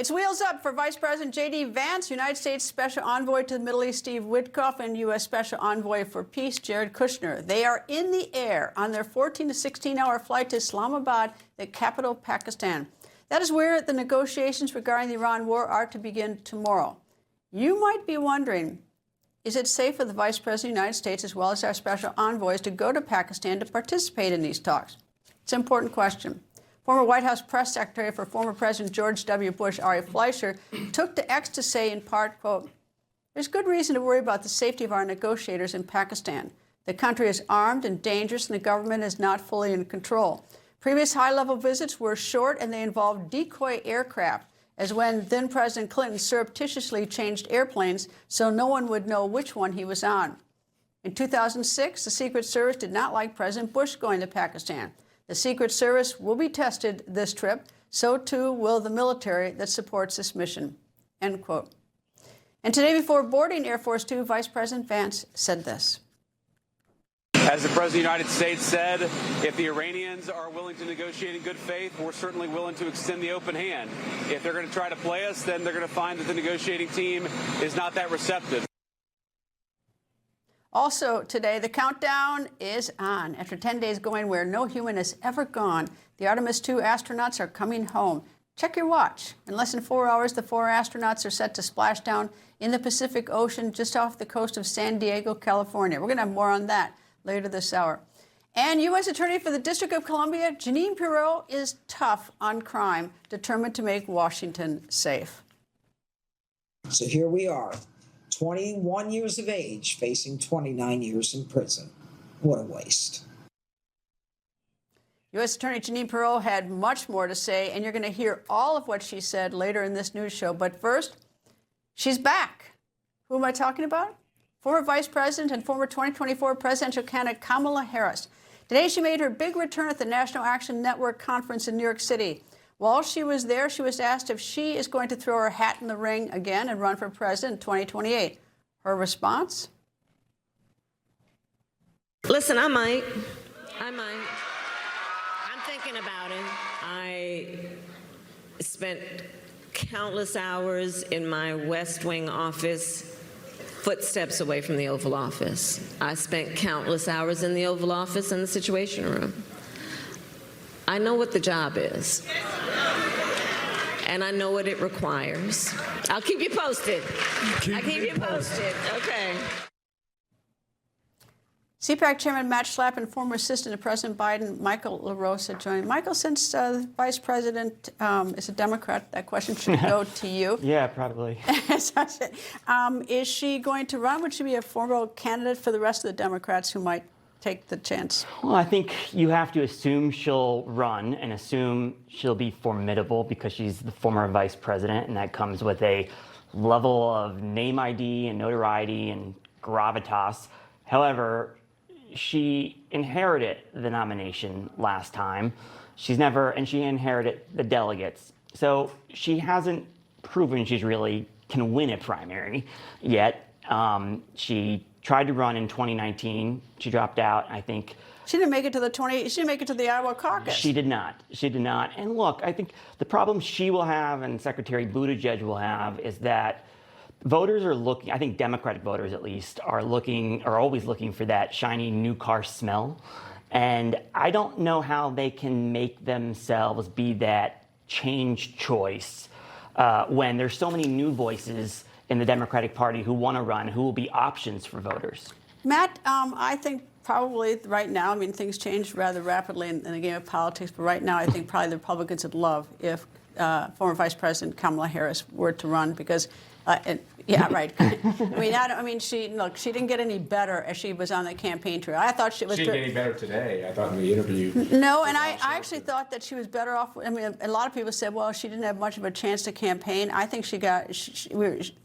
It's wheels up for Vice President J.D. Vance, United States Special Envoy to the Middle East Steve Witkoff, and U.S. Special Envoy for Peace Jared Kushner. They are in the air on their 14 to 16-hour flight to Islamabad, the capital of Pakistan. That is where the negotiations regarding the Iran war are to begin tomorrow. You might be wondering, is it safe for the Vice President of the United States as well as our special envoys to go to Pakistan to participate in these talks? It's an important question. Former White House press secretary for former President George W. Bush, Ari Fleischer, took to X to say in part, quote, "There's good reason to worry about the safety of our negotiators in Pakistan. The country is armed and dangerous, and the government is not fully in control. Previous high-level visits were short, and they involved decoy aircraft, as when then-President Clinton surreptitiously changed airplanes so no one would know which one he was on. In 2006, the Secret Service did not like President Bush going to Pakistan. The Secret Service will be tested this trip. So, too, will the military that supports this mission." End quote. And today, before boarding Air Force Two, Vice President Vance said this. As the President of the United States said, if the Iranians are willing to negotiate in good faith, we're certainly willing to extend the open hand. If they're going to try to play us, then they're going to find that the negotiating team is not that receptive. Also today, the countdown is on. After 10 days going where no human has ever gone, the Artemis 2 astronauts are coming home. Check your watch. In less than 4 hours, the 4 astronauts are set to splash down in the Pacific Ocean just off the coast of San Diego, California. We're going to have more on that later this hour. And U.S. Attorney for the District of Columbia, Jeanine Pirro, is tough on crime, determined to make Washington safe. So here we are. 21 years of age, facing 29 years in prison. What a waste. U.S. Attorney Jeanine Pirro had much more to say, and you're going to hear all of what she said later in this news show. But first, she's back. Who am I talking about? Former Vice President and former 2024 presidential candidate Kamala Harris. Today, she made her big return at the National Action Network conference in New York City. While she was there, she was asked if she is going to throw her hat in the ring again and run for president in 2028. Her response? Listen, I might. I'm thinking about it. I spent countless hours in my West Wing office, footsteps away from the Oval Office. I spent countless hours in the Oval Office and the Situation Room. I know what the job is, and I know what it requires. I'll keep you posted. I'll keep you posted. Okay. CPAC Chairman Matt Schlapp and former assistant to President Biden, Michael Larosa, joined. Michael, since the Vice President is a Democrat, that question should go to you. Yeah, probably. Is she going to run? Would she be a formal candidate for the rest of the Democrats who might take the chance? Well, I think you have to assume she'll run and assume she'll be formidable because she's the former vice president, and that comes with a level of name ID and notoriety and gravitas. However, she inherited the nomination last time. She inherited the delegates. So she hasn't proven she's really can win a primary yet. She tried to run in 2019. She dropped out, I think. She didn't make it to she didn't make it to the Iowa caucus. She did not. She did not. And look, I think the problem she will have and Secretary Buttigieg will have is that voters are looking, I think Democratic voters at least, are always looking for that shiny new car smell. And I don't know how they can make themselves be that change choice when there's so many new voices in the Democratic Party who want to run, who will be options for voters. Matt, I think probably right now, I mean, things change rather rapidly in the game of politics, but right now I think probably the Republicans would love if former Vice President Kamala Harris were to run because yeah, right. She didn't get any better as she was on the campaign trail. I thought she was. She didn't get any better today. I thought in the interview. No, and I actually thought that she was better off. I mean, a lot of people said, well, she didn't have much of a chance to campaign. I think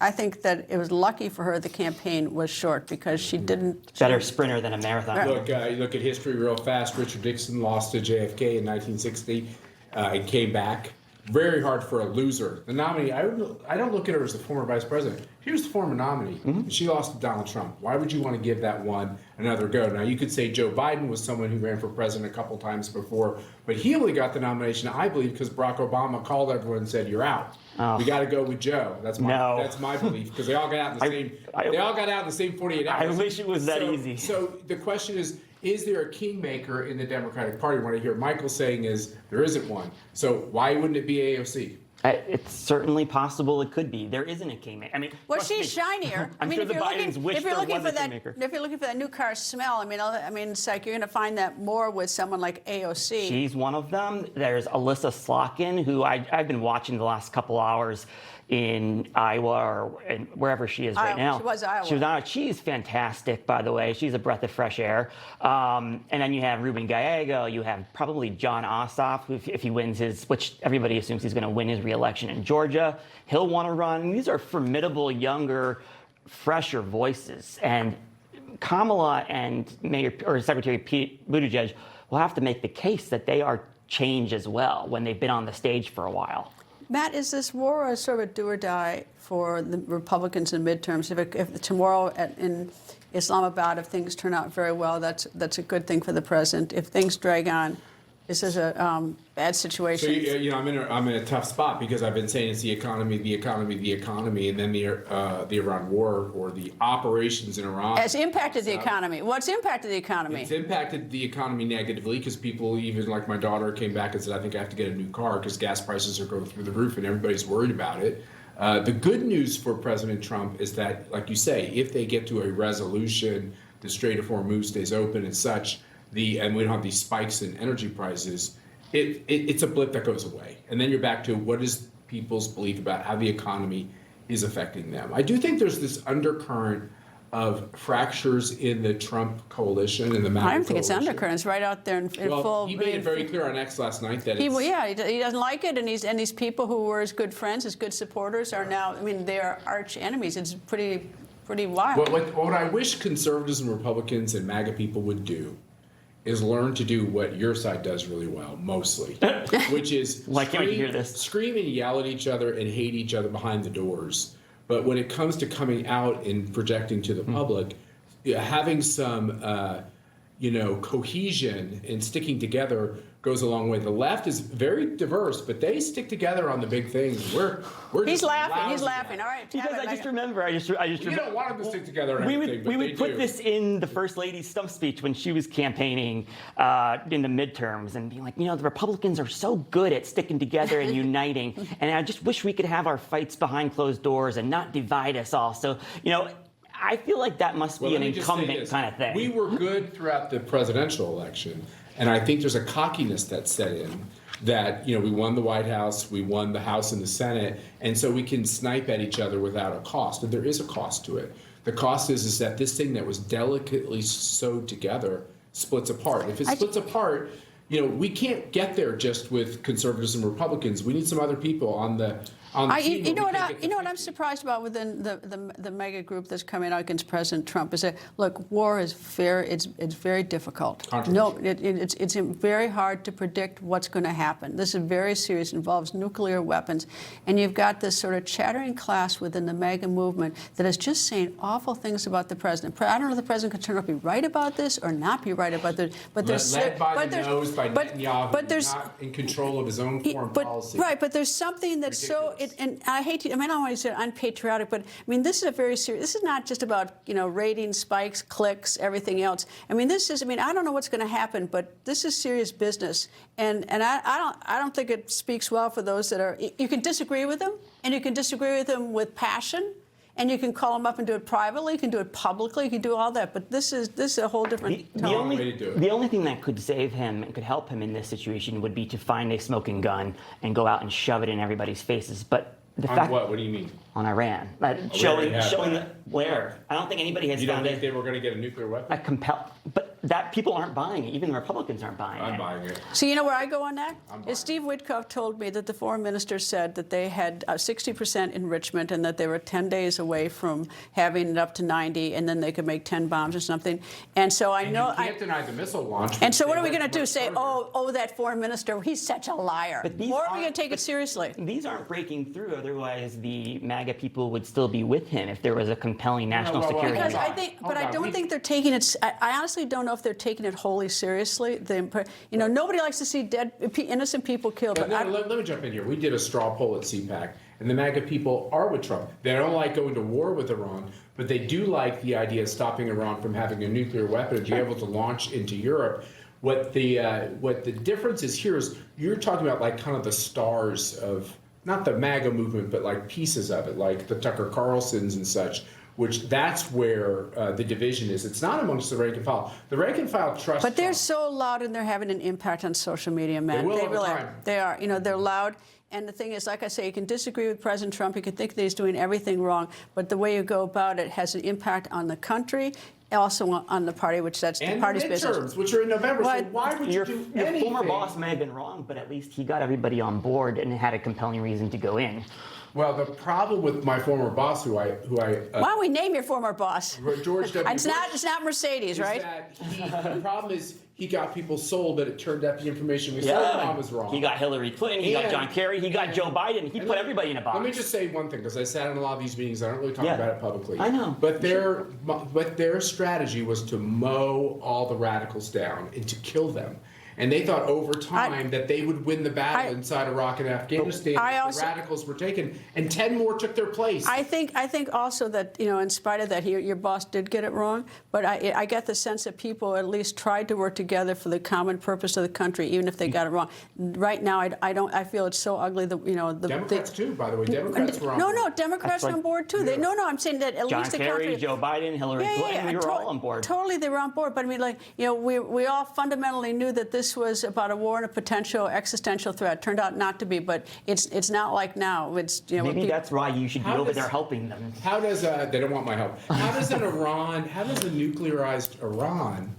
I think that it was lucky for her the campaign was short because she didn't. Better sprinter than a marathon. Look, you look at history real fast. Richard Nixon lost to JFK in 1960 and came back. very hard for a loser. The nominee, I don't look at her as the former vice president. She was the former nominee. And she lost to Donald Trump. Why would you want to give that one another go? Now, you could say Joe Biden was someone who ran for president a couple times before, but he only got the nomination, I believe, because Barack Obama called everyone and said, "You're out. We got to go with Joe." That's my belief, because they all got out in the same 48 hours. I wish it was that easy. So the question is there a kingmaker in the Democratic Party? What I hear Michael saying is there isn't one. So why wouldn't it be AOC? It's certainly possible it could be. There isn't a kingmaker. I mean, well, she's shinier. I'm sure the Bidens wish there was a kingmaker. If you're looking for that new car smell, I mean, it's like you're going to find that more with someone like AOC. She's one of them. There's Alyssa Slotkin, who I've been watching the last couple hours in Iowa or wherever she is right now. She was Iowa. She was Iowa. She's fantastic, by the way. She's a breath of fresh air. And then you have Ruben Gallego. You have probably John Ossoff, if he wins which everybody assumes he's going to win his re-election in Georgia. He'll want to run. These are formidable, younger, fresher voices. And Kamala and Secretary Pete Buttigieg will have to make the case that they are change as well when they've been on the stage for a while. Matt, is this war a sort of a do or die for the Republicans in midterms? If tomorrow in Islamabad, if things turn out very well, that's a good thing for the president. If things drag on, this is a bad situation. So I'm in a tough spot because I've been saying it's the economy, and then the Iran war or the operations in Iran has impacted the economy. What's impacted the economy? It's impacted the economy negatively because people, even like my daughter, came back and said, "I think I have to get a new car because gas prices are going through the roof," and everybody's worried about it. The good news for President Trump is that, like you say, if they get to a resolution, the Strait of Hormuz stays open and such. And we don't have these spikes in energy prices, it's a blip that goes away. And then you're back to what is people's belief about how the economy is affecting them. I do think there's this undercurrent of fractures in the Trump coalition and the MAGA I don't think it's coalition. undercurrent. It's right out there in full. He made it very clear on X last night that he doesn't like it, and these people who were his good friends, his good supporters, are now. I mean, they are arch enemies. It's pretty wild. What I wish conservatives and Republicans and MAGA people would do is learn to do what your side does really well, mostly, which is scream and yell at each other and hate each other behind the doors. But when it comes to coming out and projecting to the public, having some, cohesion and sticking together goes a long way. The left is very diverse, but they stick together on the big things. He's laughing. All right. Because I just remember. You don't want them to stick together on everything, we would put this in the First Lady's stump speech when she was campaigning in the midterms and being like, the Republicans are so good at sticking together and uniting, and I just wish we could have our fights behind closed doors and not divide us all. So, I feel like that must be an incumbent kind of thing. We were good throughout the presidential election. And I think there's a cockiness that set in that, we won the White House, we won the House and the Senate, and so we can snipe at each other without a cost. And there is a cost to it. The cost is that this thing that was delicately sewed together splits apart. If it splits apart, we can't get there just with conservatives and Republicans. We need some other people on the team. You know what I'm surprised about within the mega group that's coming out against President Trump is that, look, war is it's very difficult. No, it's very hard to predict what's going to happen. This is very serious. It involves nuclear weapons, and you've got this sort of chattering class within the mega movement that is just saying awful things about the president. I don't know if the president could turn out to be right about this or not be right about this, but there's led by the nose by Netanyahu, who's not in control of his own foreign policy. Right, but there's something that's ridiculous. And I hate to, I don't want to say unpatriotic, but this is a very serious, this is not just about, ratings, spikes, clicks, everything else. This is, I don't know what's going to happen, but this is serious business. And I don't think it speaks well for those that are, you can disagree with them, and you can disagree with them with passion, and you can call them up and do it privately, you can do it publicly, you can do all that. But this is a whole different tone. The only thing that could save him and could help him in this situation would be to find a smoking gun and go out and shove it in everythe's faces. But the fact, what? What do you mean? On Iran. Showing where. I don't think anybody has You don't found think they were going to get a nuclear weapon? But that people aren't buying it. Even the Republicans aren't buying it. I'm buying it. So you know where I go on that? I'm buying Is Steve Witkoff told me that the foreign minister said that they had 60% enrichment and that they were 10 days away from having it up to 90, and then they could make 10 bombs or something. And so I know you can't deny the missile launch. And so what are we going to do? Say, oh, that foreign minister, he's such a liar. But these or are we going to take it seriously? These aren't breaking through. Otherwise, the MAGA people would still be with him if there was a compelling national security. Because reason. I think, but I don't think they're taking it. I honestly don't know if they're taking it wholly seriously. Nobody likes to see innocent people killed. But let me jump in here. We did a straw poll at CPAC, and the MAGA people are with Trump. They don't like going to war with Iran, but they do like the idea of stopping Iran from having a nuclear weapon and be able to launch into Europe. What the difference is here is you're talking about like kind of the stars of not the MAGA movement, but like pieces of it, like the Tucker Carlsons and such. Which that's where the division is. It's not amongst the rank and file. The rank and file trust. But they're Trump. so loud and they're having an impact on social media, man. They will over really time. are. They are. They're loud. And the thing is, like I say, you can disagree with President Trump. You can think that he's doing everything wrong. But the way you go about it has an impact on the country, also on the party, which that's the party's business. And the midterms, which are in November. Well, so why would you do anything? Your former boss may have been wrong, but at least he got everybody on board and had a compelling reason to go in. Well, the problem with my former boss, why don't we name your former boss? George W. It's not Mercedes, right? The problem is he got people sold, but it turned out the information we sold on was wrong. He got Hillary Clinton, he got John Kerry, he got Joe Biden. He put everybody in a box. Let me just say one thing, because I sat in a lot of these meetings. I don't really talk about it publicly. I know. But their strategy was to mow all the radicals down and to kill them. And they thought over time that they would win the battle inside Iraq and Afghanistan. The radicals were taken, and 10 more took their place. I think also that, in spite of that, your boss did get it wrong. But I get the sense that people at least tried to work together for the common purpose of the country, even if they got it wrong. Right now, I feel it's so ugly that, Democrats too, by the way. Democrats were on board. No, Democrats are on board too. Yeah. I'm saying that at least the John Kerry, country. Joe Biden, Hillary Clinton, we were all on board. Totally, they were on board. But I mean, we all fundamentally knew that this was about a war and a potential existential threat. Turned out not to be, but it's not like now. It's maybe that's why you should be over there helping them. How does they don't want my help? How does a nuclearized Iran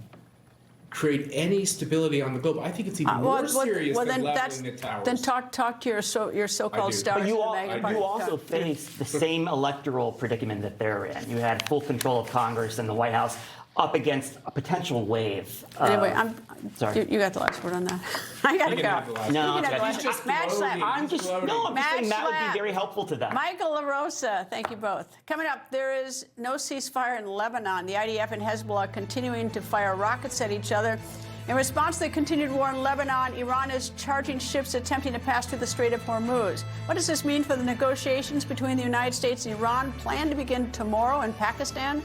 create any stability on the globe? I think it's even more serious than leveling the towers. Then talk to your so-called stars. But you in the also face the same electoral predicament that they're in. You had full control of Congress and the White House up against a potential wave. Anyway, sorry. You got the last word on that. I got to go. No, I'm just saying Matt would be very helpful to them. Michael Larosa, thank you both. Coming up, there is no ceasefire in Lebanon. The IDF and Hezbollah continuing to fire rockets at each other. In response to the continued war in Lebanon, Iran is charging ships attempting to pass through the Strait of Hormuz. What does this mean for the negotiations between the United States and Iran, planned to begin tomorrow in Pakistan?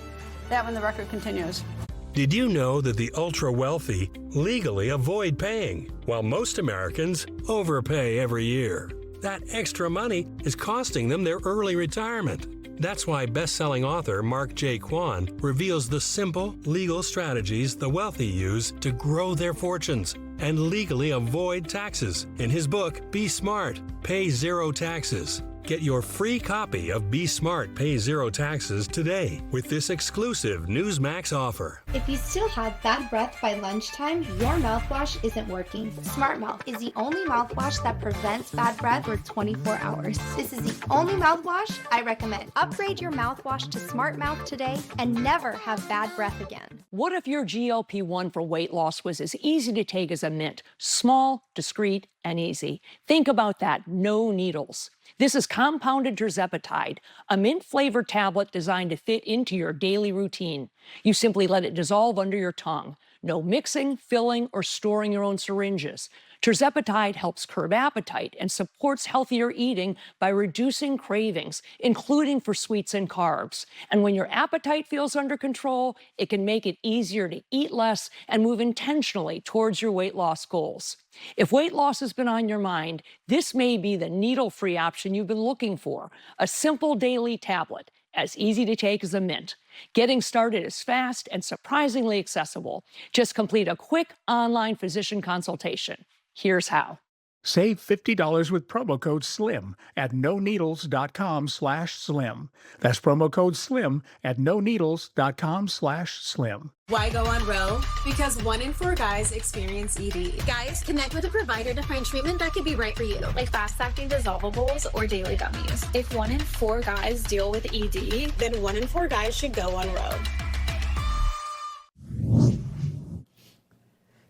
That when the record continues. Did you know that the ultra-wealthy legally avoid paying, while most Americans overpay every year? That extra money is costing them their early retirement. That's why best-selling author Mark J. Kwan reveals the simple, legal strategies the wealthy use to grow their fortunes and legally avoid taxes in his book, Be Smart, Pay Zero Taxes. Get your free copy of Be Smart, Pay Zero Taxes today with this exclusive Newsmax offer. If you still have bad breath by lunchtime, your mouthwash isn't working. Smart Mouth is the only mouthwash that prevents bad breath for 24 hours. This is the only mouthwash I recommend. Upgrade your mouthwash to Smart Mouth today and never have bad breath again. What if your GLP-1 for weight loss was as easy to take as a mint? Small, discreet, and easy. Think about that. No needles. This is compounded tirzepatide, a mint-flavored tablet designed to fit into your daily routine. You simply let it dissolve under your tongue. No mixing, filling, or storing your own syringes. Tirzepatide helps curb appetite and supports healthier eating by reducing cravings, including for sweets and carbs. And when your appetite feels under control, it can make it easier to eat less and move intentionally towards your weight loss goals. If weight loss has been on your mind, this may be the needle-free option you've been looking for. A simple daily tablet, as easy to take as a mint. Getting started is fast and surprisingly accessible. Just complete a quick online physician consultation. Here's how. Save $50 with promo code SLIM at noneedles.com/slim. That's promo code SLIM at noneedles.com/slim. Why go on Roe? Because 1 in 4 guys experience ED. Guys, connect with a provider to find treatment that could be right for you, like fast-acting dissolvables or daily gummies. If 1 in 4 guys deal with ED, Then 1 in 4 guys should go on Roe.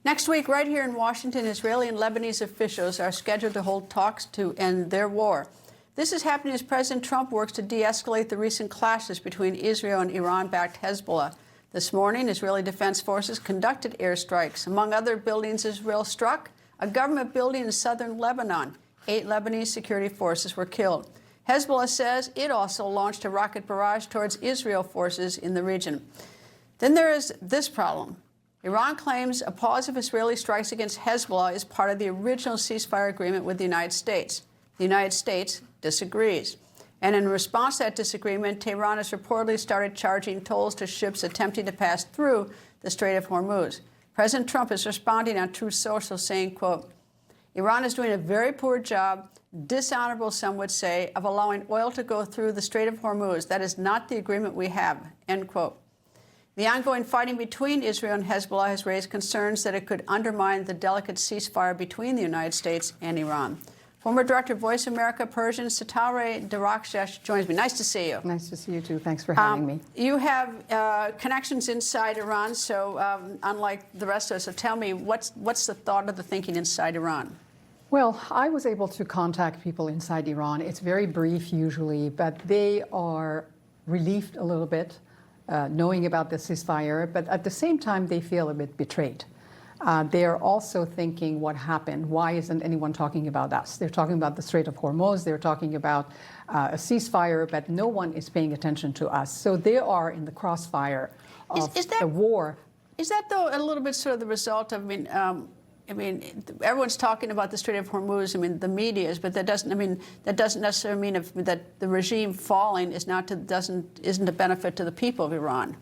Next week, right here in Washington, Israeli and Lebanese officials are scheduled to hold talks to end their war. This is happening as President Trump works to de-escalate the recent clashes between Israel and Iran-backed Hezbollah. This morning, Israeli Defense Forces conducted airstrikes. Among other buildings Israel struck, a government building in southern Lebanon. 8 Lebanese security forces were killed. Hezbollah says it also launched a rocket barrage towards Israel forces in the region. Then there is this problem. Iran claims a pause of Israeli strikes against Hezbollah is part of the original ceasefire agreement with the United States. The United States disagrees. And in response to that disagreement, Tehran has reportedly started charging tolls to ships attempting to pass through the Strait of Hormuz. President Trump is responding on Truth Social saying, quote, Iran is doing a very poor job, dishonorable some would say, of allowing oil to go through the Strait of Hormuz. That is not the agreement we have, end quote. The ongoing fighting between Israel and Hezbollah has raised concerns that it could undermine the delicate ceasefire between the United States and Iran. Former Director of Voice America Persian, Setareh Derakhshesh joins me. Nice to see you. Nice to see you, too. Thanks for having me. You have connections inside Iran, so unlike the rest of us. So tell me, what's the thought of the thinking inside Iran? Well, I was able to contact people inside Iran. It's very brief usually, but they are relieved a little bit. Knowing about the ceasefire, but at the same time, they feel a bit betrayed. They are also thinking, what happened? Why isn't anyone talking about us? They're talking about the Strait of Hormuz. They're talking about a ceasefire, but no one is paying attention to us. So they are in the crossfire of the war. Is that, though, a little bit sort of the result of, I mean, everyone's talking about the Strait of Hormuz. I mean, the media is, but that doesn't necessarily mean that the regime falling isn't a benefit to the people of Iran.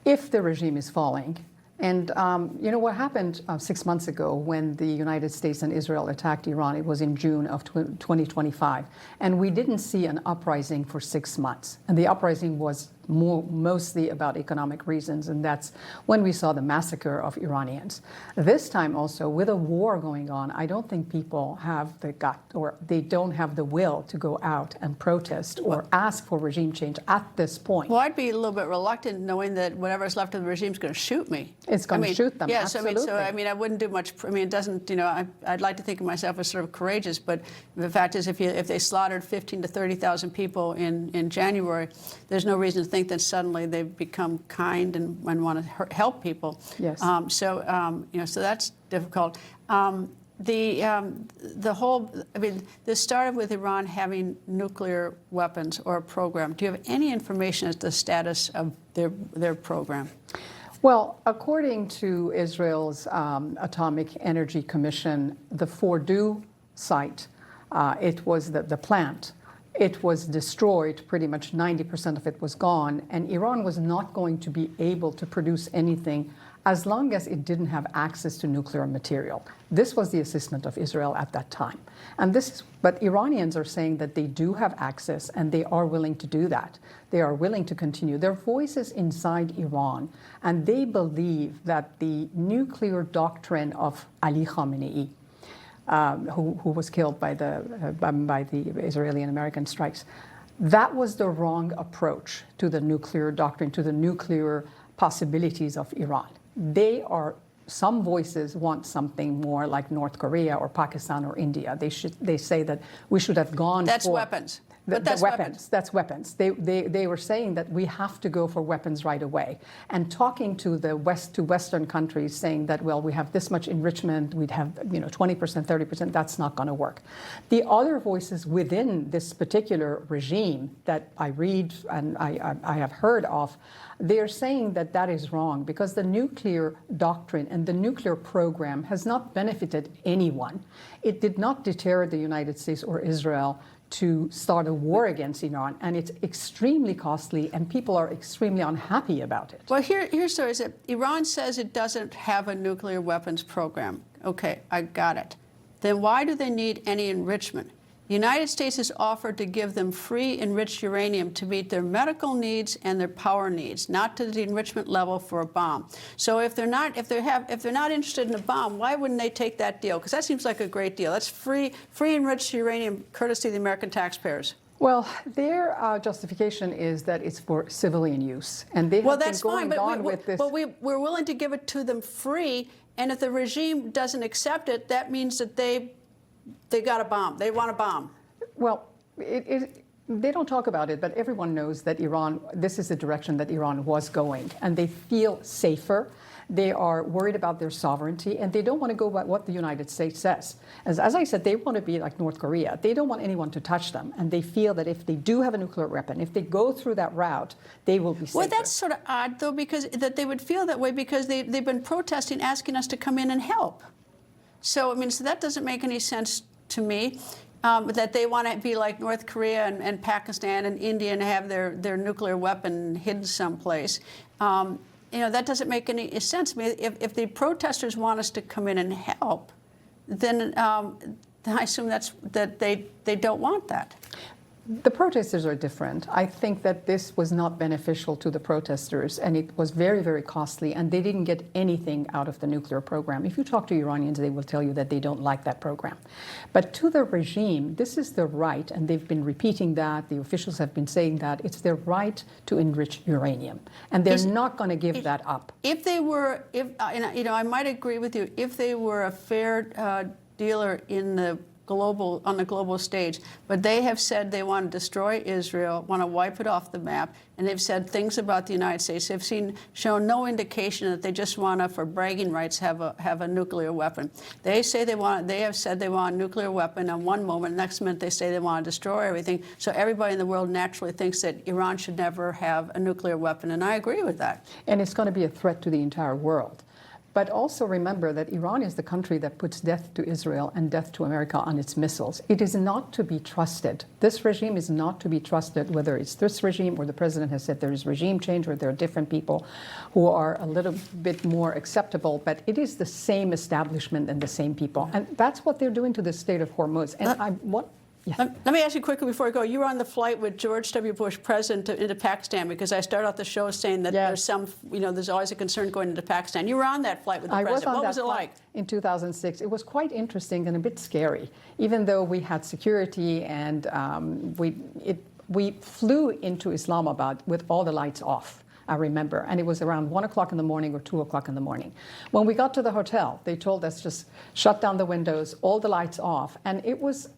If the regime is falling, and you know what happened 6 months ago when the United States and Israel attacked Iran? It was in June of 2025, and we didn't see an uprising for 6 months, and the uprising was mostly about economic reasons, and that's when we saw the massacre of Iranians. This time also, with a war going on, I don't think people have the gut, or they don't have the will to go out and protest or ask for regime change at this point. Well, I'd be a little bit reluctant knowing that whatever's left of the regime is going to shoot me. It's going to shoot them, yes, absolutely. I wouldn't do much. I mean, it doesn't, I'd like to think of myself as sort of courageous, but the fact is if they slaughtered 15,000 to 30,000 people in January, there's no reason to think that suddenly they've become kind and want to help people. Yes. So that's difficult. The whole, this started with Iran having nuclear weapons or a program. Do you have any information as to the status of their program? Well, according to Israel's Atomic Energy Commission, the Fordow site, it was the plant. It was destroyed, pretty much 90% of it was gone, and Iran was not going to be able to produce anything as long as it didn't have access to nuclear material. This was the assessment of Israel at that time. But Iranians are saying that they do have access and they are willing to do that. They are willing to continue. Their voices inside Iran, and they believe that the nuclear doctrine of Ali Khamenei, who was killed by the Israeli and American strikes. That was the wrong approach to the nuclear doctrine, to the nuclear possibilities of Iran. Some voices want something more like North Korea or Pakistan or India. They say that we should have gone for... That's weapons. That's weapons. That's weapons. They were saying that we have to go for weapons right away. And talking to Western countries saying that, well, we have this much enrichment, we'd have 20%, 30%, that's not going to work. The other voices within this particular regime that I read and I have heard of, they're saying that that is wrong because the nuclear doctrine and the nuclear program has not benefited anyone. It did not deter the United States or Israel to start a war against Iran, and it's extremely costly, and people are extremely unhappy about it. Well, here's it. Iran says it doesn't have a nuclear weapons program. Okay, I got it. then why do they need any enrichment? The United States has offered to give them free enriched uranium to meet their medical needs and their power needs, not to the enrichment level for a bomb. So if they're not interested in a bomb, why wouldn't they take that deal? Because that seems like a great deal. That's free enriched uranium, courtesy of the American taxpayers. Well, their justification is that it's for civilian use, and they have been going on with this. But we're willing to give it to them free, and if the regime doesn't accept it, that means that they got a bomb. They want a bomb. Well, they don't talk about it, but everyone knows that Iran, this is the direction that Iran was going, and they feel safer. They are worried about their sovereignty, and they don't want to go by what the United States says. As I said, they want to be like North Korea. They don't want anyone to touch them, and they feel that if they do have a nuclear weapon, if they go through that route, they will be safer. Well, that's sort of odd, though, because that they would feel that way because they've been protesting, asking us to come in and help. So, I mean, so that doesn't make any sense to me, that they want to be like North Korea and Pakistan and India and have their nuclear weapon hidden someplace. That doesn't make any sense to me. If the protesters want us to come in and help, then I assume that they don't want that. The protesters are different. I think that this was not beneficial to the protesters, and it was very, very costly, and they didn't get anything out of the nuclear program. If you talk to Iranians, they will tell you that they don't like that program. But to the regime, this is their right, and they've been repeating that. The officials have been saying that. It's their right to enrich uranium, and they're not going to give that up. If they were, I might agree with you, if they were a fair dealer on the global stage, but they have said they want to destroy Israel, want to wipe it off the map, and they've said things about the United States. They've shown no indication that they just want to, for bragging rights, have a nuclear weapon. They have said they want a nuclear weapon on one moment, next minute they say they want to destroy everything. So everybody in the world naturally thinks that Iran should never have a nuclear weapon, and I agree with that. And it's going to be a threat to the entire world. But also remember that Iran is the country that puts death to Israel and death to America on its missiles. It is not to be trusted. This regime is not to be trusted, whether it's this regime or the president has said there is regime change or there are different people who are a little bit more acceptable. But it is the same establishment and the same people. And that's what they're doing to the state of Hormuz. And Let me ask you quickly before I go. You were on the flight with George W. Bush, president, into Pakistan, because I started off the show saying that there's always a concern going into Pakistan. You were on that flight with the president. What was it like? In 2006. It was quite interesting and a bit scary, even though we had security and we flew into Islamabad with all the lights off. I remember, and it was around 1 o'clock in the morning or 2 o'clock in the morning. When we got to the hotel, they told us just shut down the windows, all the lights off, and it was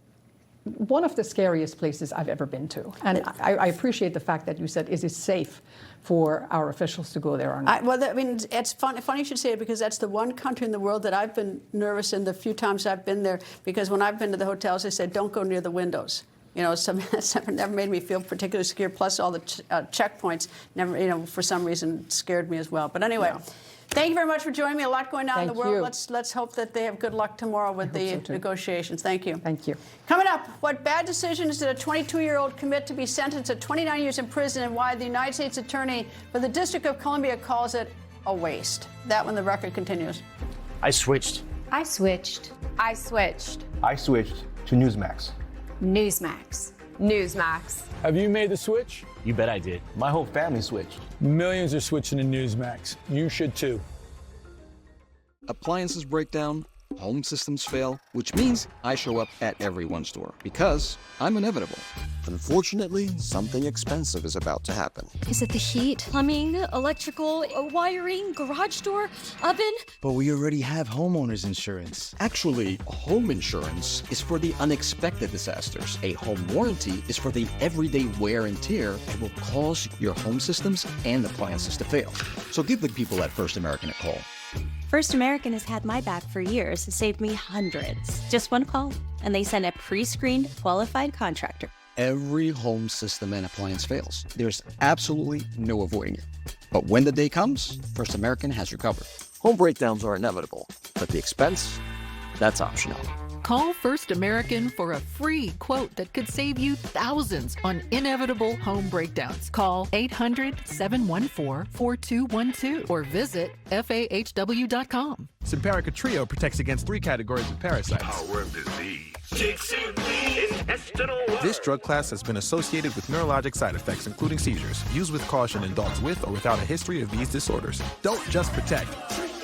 one of the scariest places I've ever been to. And I appreciate the fact that you said, is it safe for our officials to go there or not? It's funny you should say it, because that's the one country in the world that I've been nervous in the few times I've been there, because when I've been to the hotels, they said, don't go near the windows. That's never made me feel particularly secure, plus all the checkpoints never, for some reason, scared me as well. But anyway. Yeah. Thank you very much for joining me. A lot going on in the world. Let's hope that they have good luck tomorrow with the negotiations. Thank you. Thank you. Coming up, what bad decisions did a 22-year-old commit to be sentenced to 29 years in prison, and why the United States Attorney for the District of Columbia calls it a waste. That when the record continues. I switched. I switched. I switched. I switched to Newsmax. Newsmax. Newsmax. Have you made the switch? You bet I did. My whole family switched. Millions are switching to Newsmax. You should too. Appliances break down, home systems fail, which means I show up at everyone's store because I'm inevitable. Unfortunately, something expensive is about to happen. Is it the heat, plumbing, electrical, wiring, garage door, oven? But we already have homeowners insurance. Actually, home insurance is for the unexpected disasters. A home warranty is for the everyday wear and tear that will cause your home systems and appliances to fail. So give the people at First American a call. First American has had my back for years. It saved me hundreds. Just one call, and they send a pre-screened, qualified contractor. Every home system and appliance fails. There's absolutely no avoiding it. But when the day comes, First American has you covered. Home breakdowns are inevitable, but the expense, that's optional. Call First American for a free quote that could save you thousands on inevitable home breakdowns. Call 800-714-4212 or visit FAHW.com. Simparica Trio protects against 3 categories of parasites. Power of disease. This drug class has been associated with neurologic side effects, including seizures. Use with caution in dogs with or without a history of these disorders. Don't just protect,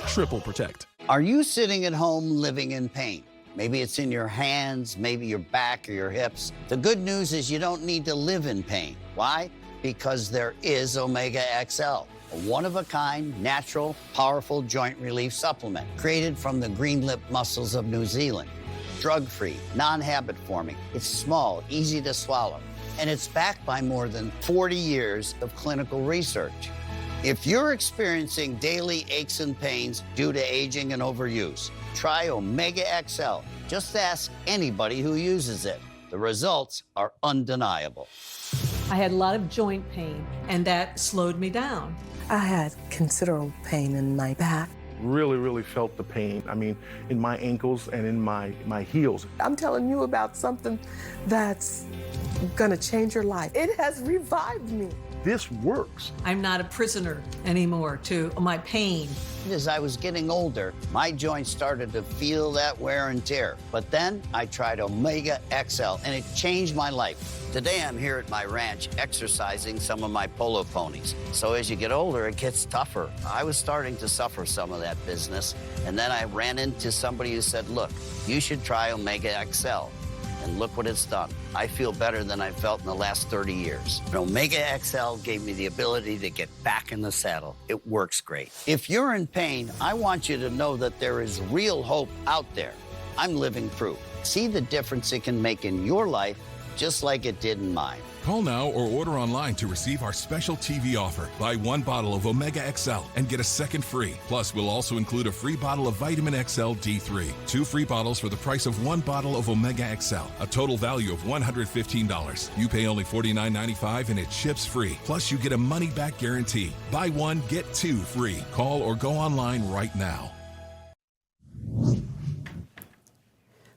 triple protect. Are you sitting at home living in pain? Maybe it's in your hands, maybe your back or your hips. The good news is you don't need to live in pain. Why? Because there is Omega XL, a one-of-a-kind, natural, powerful joint relief supplement created from the green lip mussels of New Zealand. Drug-free, non-habit forming. It's small, easy to swallow, and it's backed by more than 40 years of clinical research. If you're experiencing daily aches and pains due to aging and overuse, try Omega XL. Just ask anybody who uses it. The results are undeniable. I had a lot of joint pain, and that slowed me down. I had considerable pain in my back. Really felt the pain. I mean, in my ankles and in my heels. I'm telling you about something that's gonna change your life. It has revived me. This works. I'm not a prisoner anymore to my pain. As I was getting older, my joints started to feel that wear and tear. But then I tried Omega XL, and it changed my life. Today I'm here at my ranch exercising some of my polo ponies. So as you get older, it gets tougher. I was starting to suffer some of that business, and then I ran into somebody who said, look, you should try Omega XL. And look what it's done. I feel better than I felt in the last 30 years. And Omega XL gave me the ability to get back in the saddle. It works great. If you're in pain, I want you to know that there is real hope out there. I'm living proof. See the difference it can make in your life, just like it did in mine. Call now or order online to receive our special TV offer. Buy 1 bottle of Omega XL and get a second free. Plus, we'll also include a free bottle of Vitamin XL D3. 2 free bottles for the price of 1 bottle of Omega XL. A total value of $115. You pay only $49.95 and it ships free. Plus, you get a money-back guarantee. Buy 1, get 2 free. Call or go online right now.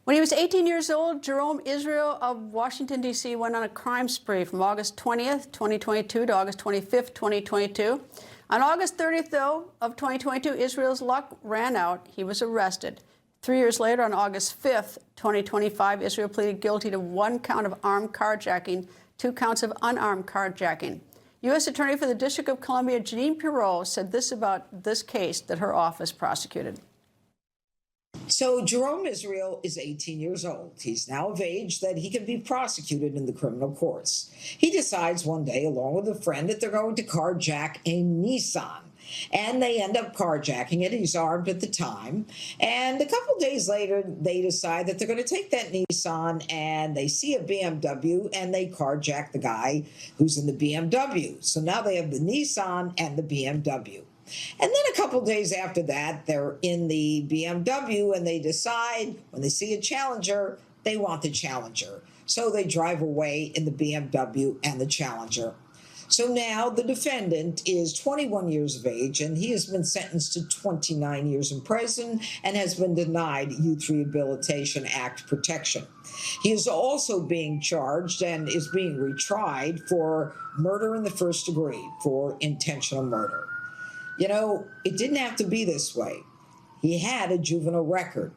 When he was 18 years old, Jerome Israel of Washington, D.C. went on a crime spree from August 20th, 2022 to August 25th, 2022. On August 30th, though, of 2022, Israel's luck ran out. He was arrested. 3 years later, on August 5th, 2025, Israel pleaded guilty to 1 count of armed carjacking, 2 counts of unarmed carjacking. U.S. Attorney for the District of Columbia, Jeanine Pirro, said this about this case that her office prosecuted. So Jerome Israel is 18 years old. He's now of age that he can be prosecuted in the criminal courts. He decides one day, along with a friend, that they're going to carjack a Nissan. And they end up carjacking it. He's armed at the time. And a couple days later, they decide that they're going to take that Nissan, and they see a BMW, and they carjack the guy who's in the BMW. So now they have the Nissan and the BMW. And then a couple days after that, they're in the BMW, and they decide, when they see a Challenger, they want the Challenger. So they drive away in the BMW and the Challenger. So now the defendant is 21 years of age, and he has been sentenced to 29 years in prison and has been denied Youth Rehabilitation Act protection. He is also being charged and is being retried for murder in the first degree, for intentional murder. You know, it didn't have to be this way. He had a juvenile record,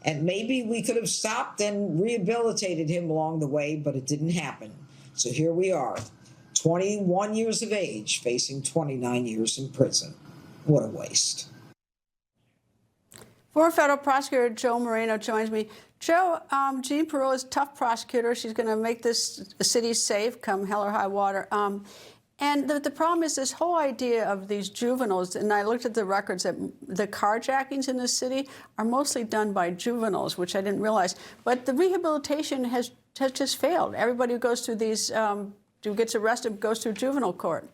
and maybe we could have stopped and rehabilitated him along the way, but it didn't happen. So here we are, 21 years of age, facing 29 years in prison. What a waste. Former federal prosecutor Joe Moreno joins me. Joe, Jeanine Pirro is a tough prosecutor. She's going to make this city safe come hell or high water. And the problem is this whole idea of these juveniles, and I looked at the records, that the carjackings in the city are mostly done by juveniles, which I didn't realize. But the rehabilitation has just failed. Everybody who goes through these, who gets arrested, goes through juvenile court.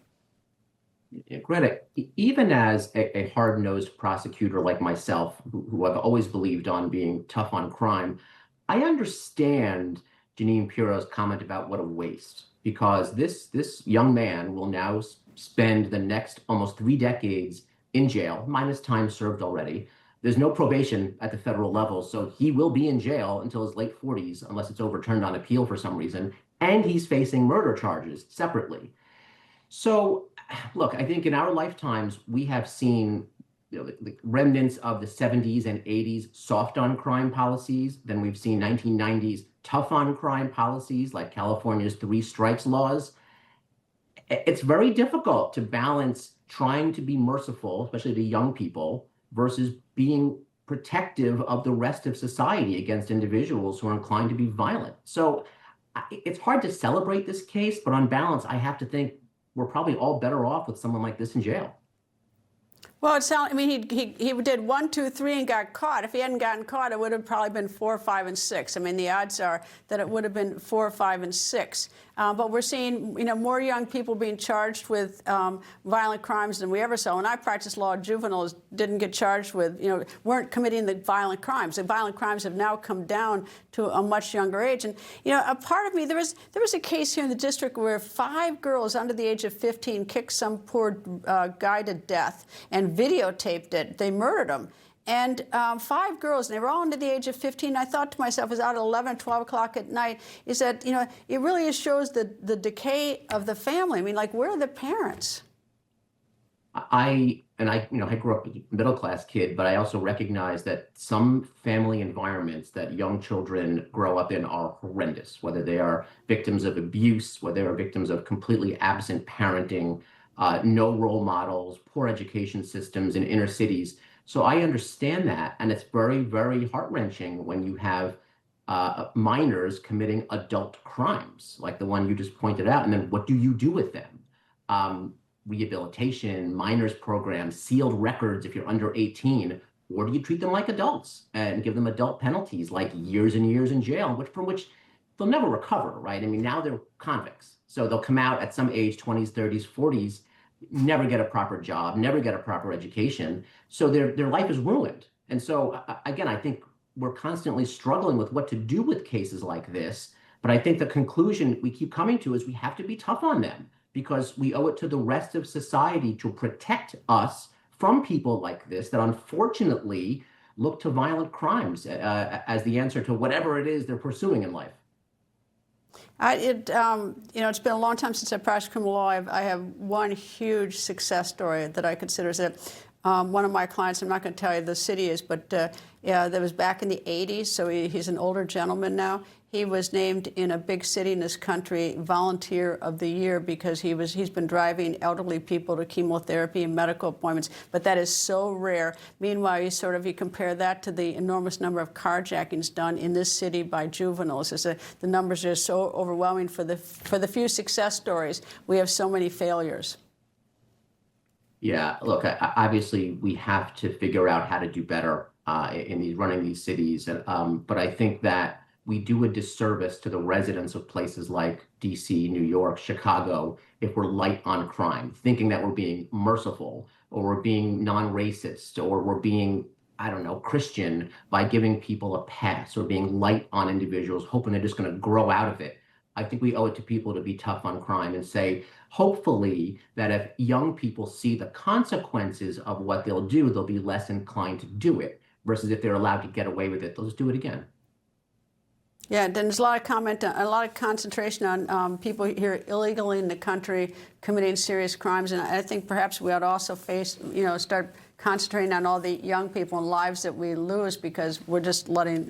Greta, even as a hard-nosed prosecutor like myself, who I've always believed on being tough on crime, I understand Jeanine Pirro's comment about what a waste. Because this young man will now spend the next almost 3 decades in jail, minus time served already, There's no probation at the federal level, so he will be in jail until his late 40s unless it's overturned on appeal for some reason. And he's facing murder charges separately. So, look, I think in our lifetimes, we have seen the remnants of the 70s and 80s soft on crime policies. Then we've seen 1990s tough on crime policies like California's 3 strikes laws. It's very difficult to balance trying to be merciful, especially to young people, versus being protective of the rest of society against individuals who are inclined to be violent. So it's hard to celebrate this case, but on balance, I have to think we're probably all better off with someone like this in jail. Well, he did 1, 2, 3 and got caught. If he hadn't gotten caught, it would have probably been 4, 5, and 6. I mean, the odds are that it would have been 4, 5, and 6. But we're seeing, more young people being charged with violent crimes than we ever saw. When I practiced law, juveniles didn't get charged with, weren't committing the violent crimes. The violent crimes have now come down to a much younger age. And, a part of me, there was a case here in the district where 5 girls under the age of 15 kicked some poor guy to death and videotaped it. They murdered him. And 5 girls, and they were all under the age of 15. I thought to myself, it was out at 11, 12 o'clock at night, is that, it really shows the decay of the family. I mean, like, where are the parents? I grew up as a middle-class kid, but I also recognize that some family environments that young children grow up in are horrendous, whether they are victims of abuse, whether they are victims of completely absent parenting, no role models, poor education systems in inner cities. So I understand that, and it's very, very heart-wrenching when you have minors committing adult crimes, like the one you just pointed out, and then what do you do with them? Rehabilitation, minors programs, sealed records if you're under 18, or do you treat them like adults and give them adult penalties like years and years in jail, from which they'll never recover, right? I mean, now they're convicts, so they'll come out at some age, 20s, 30s, 40s, never get a proper job, never get a proper education. So their life is ruined. And so, again, I think we're constantly struggling with what to do with cases like this. But I think the conclusion we keep coming to is we have to be tough on them because we owe it to the rest of society to protect us from people like this that unfortunately look to violent crimes as the answer to whatever it is they're pursuing in life. It's been a long time since I practiced criminal law. I have one huge success story that I consider is that one of my clients, I'm not going to tell you the city is, but that was back in the 80s, so he's an older gentleman now. He was named in a big city in this country Volunteer of the Year because he's been driving elderly people to chemotherapy and medical appointments, but that is so rare. Meanwhile, you compare that to the enormous number of carjackings done in this city by juveniles. The numbers are so overwhelming for the few success stories. We have so many failures. Yeah, look, obviously we have to figure out how to do better in running these cities, but I think that we do a disservice to the residents of places like DC, New York, Chicago, if we're light on crime, thinking that we're being merciful or we're being non-racist or we're being, Christian by giving people a pass or being light on individuals, hoping they're just going to grow out of it. I think we owe it to people to be tough on crime and say, hopefully, that if young people see the consequences of what they'll do, they'll be less inclined to do it, versus if they're allowed to get away with it, they'll just do it again. Yeah, there's a lot of concentration on people here illegally in the country committing serious crimes, and I think perhaps we ought to also start concentrating on all the young people and lives that we lose because we're just letting,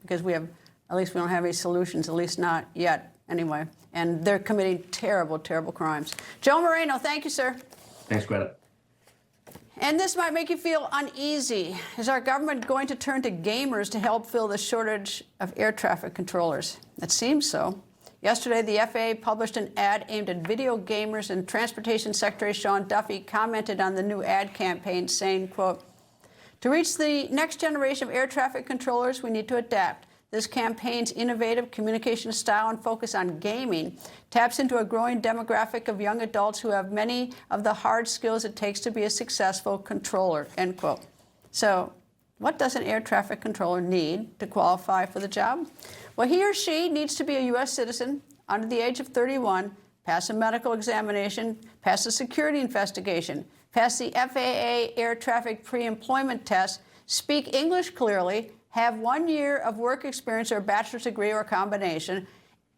because we don't have any solutions, at least not yet, anyway. And they're committing terrible, terrible crimes. Joe Moreno, thank you, sir. Thanks, Greta. And this might make you feel uneasy. Is our government going to turn to gamers to help fill the shortage of air traffic controllers? It seems so. Yesterday, the FAA published an ad aimed at video gamers, and Transportation Secretary Sean Duffy commented on the new ad campaign, saying, quote, "To reach the next generation of air traffic controllers, we need to adapt. This campaign's innovative communication style and focus on gaming taps into a growing demographic of young adults who have many of the hard skills it takes to be a successful controller," end quote. So what does an air traffic controller need to qualify for the job? Well, he or she needs to be a U.S. citizen, under the age of 31, pass a medical examination, pass a security investigation, pass the FAA air traffic pre-employment test, speak English clearly, have 1 year of work experience or a bachelor's degree or a combination.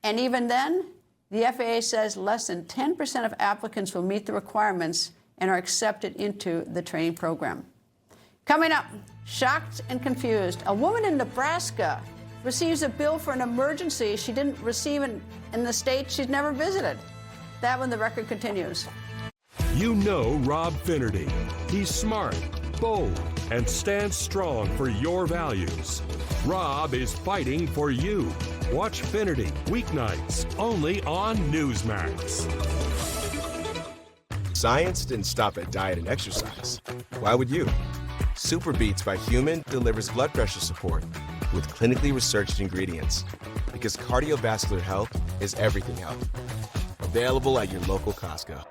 And even then, the FAA says less than 10% of applicants will meet the requirements and are accepted into the training program. Coming up, shocked and confused, a woman in Nebraska receives a bill for an emergency she didn't receive in the state she's never visited. That when the record continues. You know Rob Finnerty. He's smart, bold, and stands strong for your values. Rob is fighting for you. Watch Finnerty weeknights only on Newsmax. Science didn't stop at diet and exercise. Why would you? Super Beats by Human delivers blood pressure support with clinically researched ingredients. Because cardiovascular health is everything health. Available at your local Costco.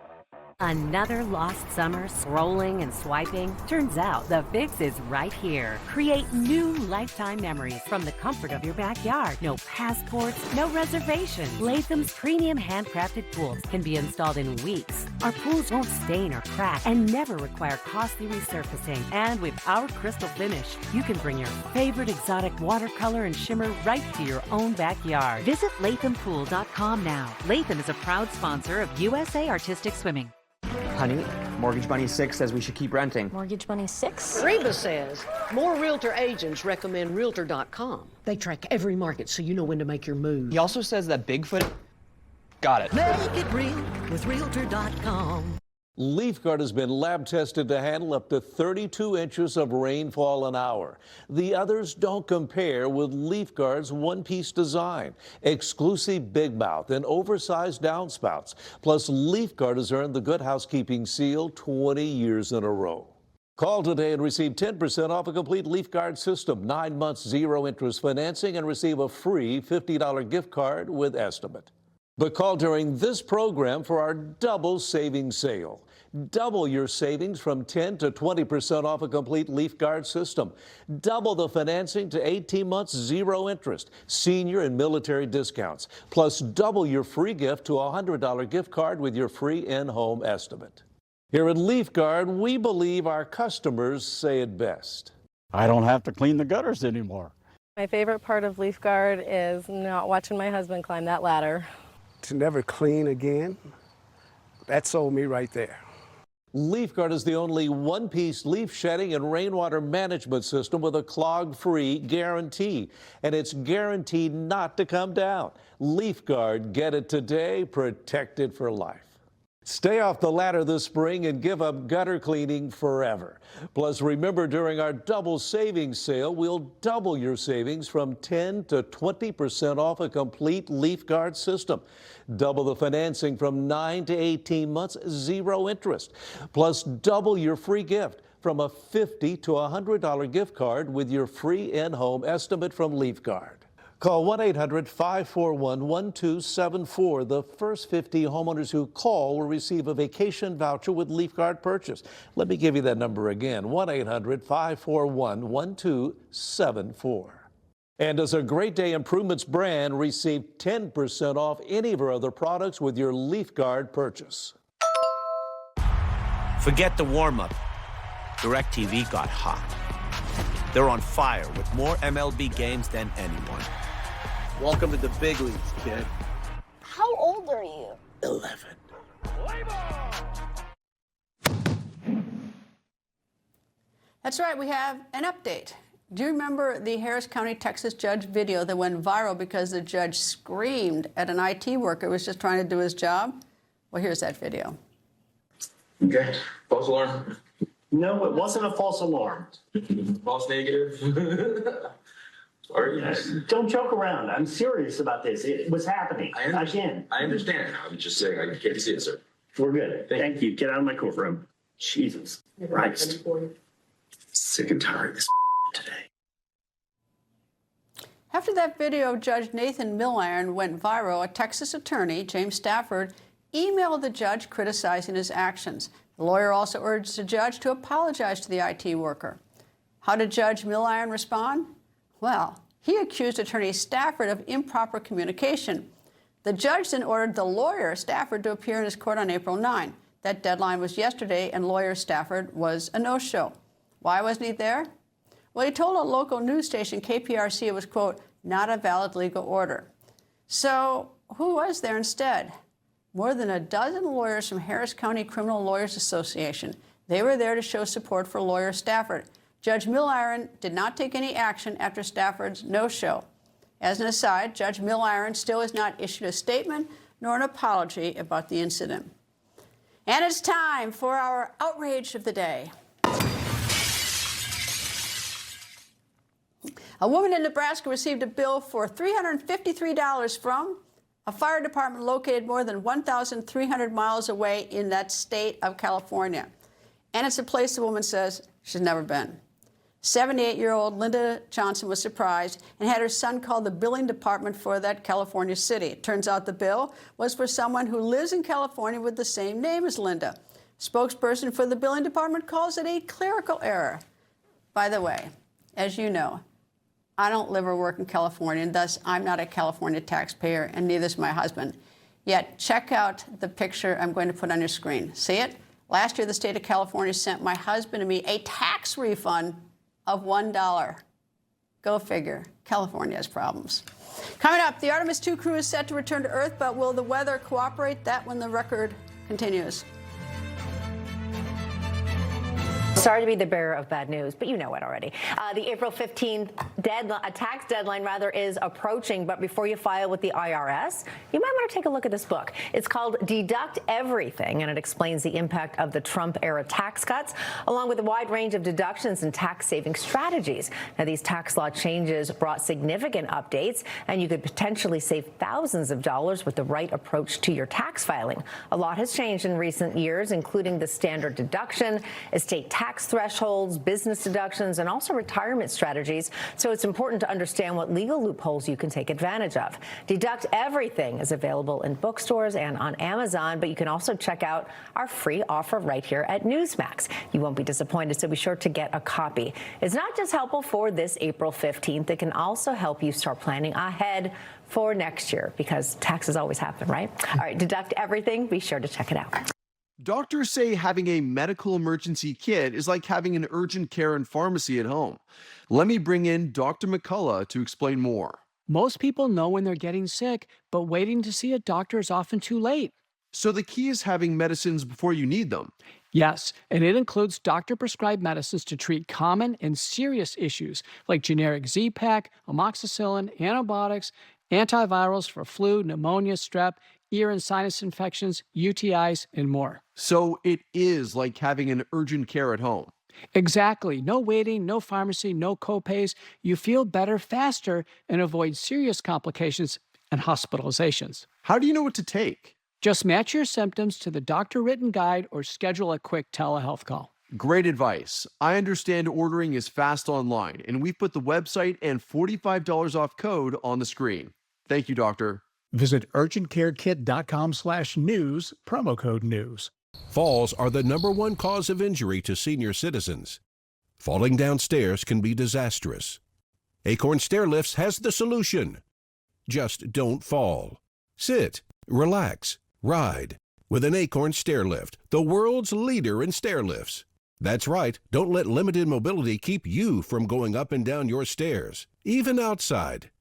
Another lost summer scrolling and swiping? Turns out the fix is right here. Create new lifetime memories from the comfort of your backyard. No passports, no reservations. Latham's premium handcrafted pools can be installed in weeks. Our pools won't stain or crack and never require costly resurfacing. And with our crystal finish, you can bring your favorite exotic watercolor and shimmer right to your own backyard. Visit LathamPool.com now. Latham is a proud sponsor of USA Artistic Swimming. Honey, Mortgage Bunny 6 says we should keep renting. Mortgage Bunny 6? Reba says more realtor agents recommend Realtor.com. They track every market so you know when to make your move. He also says that Bigfoot... Got it. Make it real with Realtor.com. LeafGuard has been lab tested to handle up to 32 inches of rainfall an hour. The others don't compare with LeafGuard's one-piece design, exclusive big mouth and oversized downspouts. Plus, LeafGuard has earned the Good Housekeeping seal 20 years in a row. Call today and receive 10% off a complete LeafGuard system, 9 months zero-interest financing, and receive a free $50 gift card with estimate. But call during this program for our double savings sale. Double your savings from 10 to 20% off a complete LeafGuard system. Double the financing to 18 months zero interest, senior and military discounts. Plus double your free gift to a $100 gift card with your free in-home estimate. Here at LeafGuard, we believe our customers say it best. I don't have to clean the gutters anymore. My favorite part of LeafGuard is not watching my husband climb that ladder. To never clean again, that sold me right there. LeafGuard is the only one-piece leaf shedding and rainwater management system with a clog-free guarantee, and it's guaranteed not to come down. LeafGuard, get it today, protect it for life. Stay off the ladder this spring and give up gutter cleaning forever. Plus, remember, during our double savings sale, we'll double your savings from 10 to 20% off a complete LeafGuard system. Double the financing from 9 to 18 months, zero interest. Plus, double your free gift from a $50 to $100 gift card with your free in-home estimate from LeafGuard. Call 1-800-541-1274. The first 50 homeowners who call will receive a vacation voucher with LeafGuard purchase. Let me give you that number again, 1-800-541-1274. And as a Great Day Improvements brand, receive 10% off any of our other products with your LeafGuard purchase. Forget the warm-up. DirecTV got hot. They're on fire with more MLB games than anyone. Welcome to the big leagues, kid. How old are you? 11. That's right, we have an update. Do you remember the Harris County, Texas judge video that went viral because the judge screamed at an IT worker who was just trying to do his job? Well, here's that video. Okay, false alarm. No, it wasn't a false alarm. False negative. Sorry. Don't joke around. I'm serious about this. It was happening. Again. I understand. I'm just saying I can't see it, sir. We're good. Thank you. Get out of my courtroom. Jesus Christ. Sick and tired of this today. After that video of Judge Nathan Milliron went viral, a Texas attorney, James Stafford, emailed the judge criticizing his actions. The lawyer also urged the judge to apologize to the IT worker. How did Judge Milliron respond? Well, he accused Attorney Stafford of improper communication. The judge then ordered the lawyer, Stafford, to appear in his court on April 9. That deadline was yesterday, and lawyer Stafford was a no-show. Why wasn't he there? Well, he told a local news station, KPRC, it was, quote, not a valid legal order. So who was there instead? More than a dozen lawyers from Harris County Criminal Lawyers Association. They were there to show support for lawyer Stafford. Judge Milliron did not take any action after Stafford's no-show. As an aside, Judge Milliron still has not issued a statement nor an apology about the incident. And it's time for our outrage of the day. A woman in Nebraska received a bill for $353 from a fire department located more than 1,300 miles away in that state of California. And it's a place the woman says she's never been. 78-year-old Linda Johnson was surprised and had her son call the billing department for that California city. It turns out the bill was for someone who lives in California with the same name as Linda. Spokesperson for the billing department calls it a clerical error. By the way, as you know, I don't live or work in California, and thus I'm not a California taxpayer, and neither is my husband. Yet, check out the picture I'm going to put on your screen. See it? Last year, the state of California sent my husband and me a tax refund of $1. Go figure. California has problems. Coming up, the Artemis 2 crew is set to return to Earth, but will the weather cooperate? That when the record continues. Sorry to be the bearer of bad news, but you know it already. The April 15th tax deadline is approaching, but before you file with the IRS, you might want to take a look at this book. It's called Deduct Everything, and it explains the impact of the Trump-era tax cuts, along with a wide range of deductions and tax-saving strategies. Now, these tax law changes brought significant updates, and you could potentially save thousands of dollars with the right approach to your tax filing. A lot has changed in recent years, including the standard deduction, estate tax thresholds, business deductions, and also retirement strategies. So it's important to understand what legal loopholes you can take advantage of. Deduct Everything is available in bookstores and on Amazon, but you can also check out our free offer right here at Newsmax. You won't be disappointed, so be sure to get a copy. It's not just helpful for this April 15th, it can also help you start planning ahead for next year, because taxes always happen, right? All right, Deduct Everything. Be sure to check it out. Doctors say having a medical emergency kit is like having an urgent care and pharmacy at home. Let me bring in Dr. McCullough to explain more. Most people know when they're getting sick, but waiting to see a doctor is often too late. So the key is having medicines before you need them. Yes, and it includes doctor-prescribed medicines to treat common and serious issues like generic Z-Pak, amoxicillin, antibiotics, antivirals for flu, pneumonia, strep, ear and sinus infections, UTIs, and more. So it is like having an urgent care at home. Exactly. No waiting, no pharmacy, no copays. You feel better faster and avoid serious complications and hospitalizations. How do you know what to take? Just match your symptoms to the doctor-written guide or schedule a quick telehealth call. Great advice. I understand ordering is fast online, and we've put the website and $45 off code on the screen. Thank you, doctor. Visit urgentcarekit.com/news, promo code news. Falls are the #1 cause of injury to senior citizens. Falling downstairs can be disastrous. Acorn Stair Lifts has the solution. Just don't fall. Sit, relax, ride with an Acorn Stair Lift, the world's leader in stair lifts. That's right, don't let limited mobility keep you from going up and down your stairs, even outside.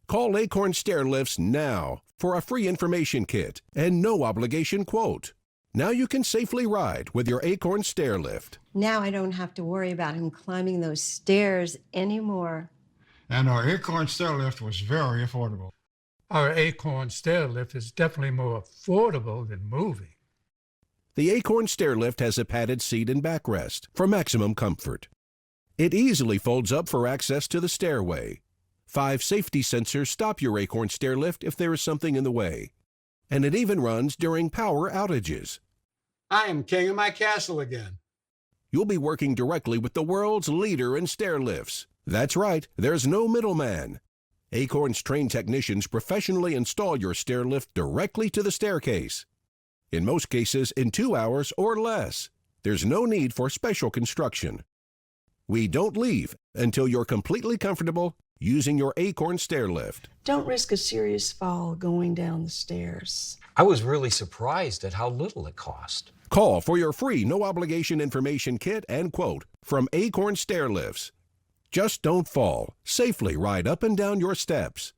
Call Acorn Stair Lifts now for a free information kit and no obligation quote. Now you can safely ride with your Acorn Stair Lift. Now I don't have to worry about him climbing those stairs anymore. And our Acorn Stair Lift was very affordable. Our Acorn Stair Lift is definitely more affordable than moving. The Acorn Stair Lift has a padded seat and backrest for maximum comfort. It easily folds up for access to the stairway. 5 safety sensors stop your Acorn Stair Lift if there is something in the way. And it even runs during power outages. I am king of my castle again. You'll be working directly with the world's leader in stair lifts. That's right, there's no middleman. Acorn's trained technicians professionally install your stair lift directly to the staircase. In most cases, in 2 hours or less. There's no need for special construction. We don't leave until you're completely comfortable using your Acorn Stair Lift. Don't risk a serious fall going down the stairs. I was really surprised at how little it cost. Call for your free no-obligation information kit and quote from Acorn Stair Lifts. Just don't fall. Safely ride up and down your steps.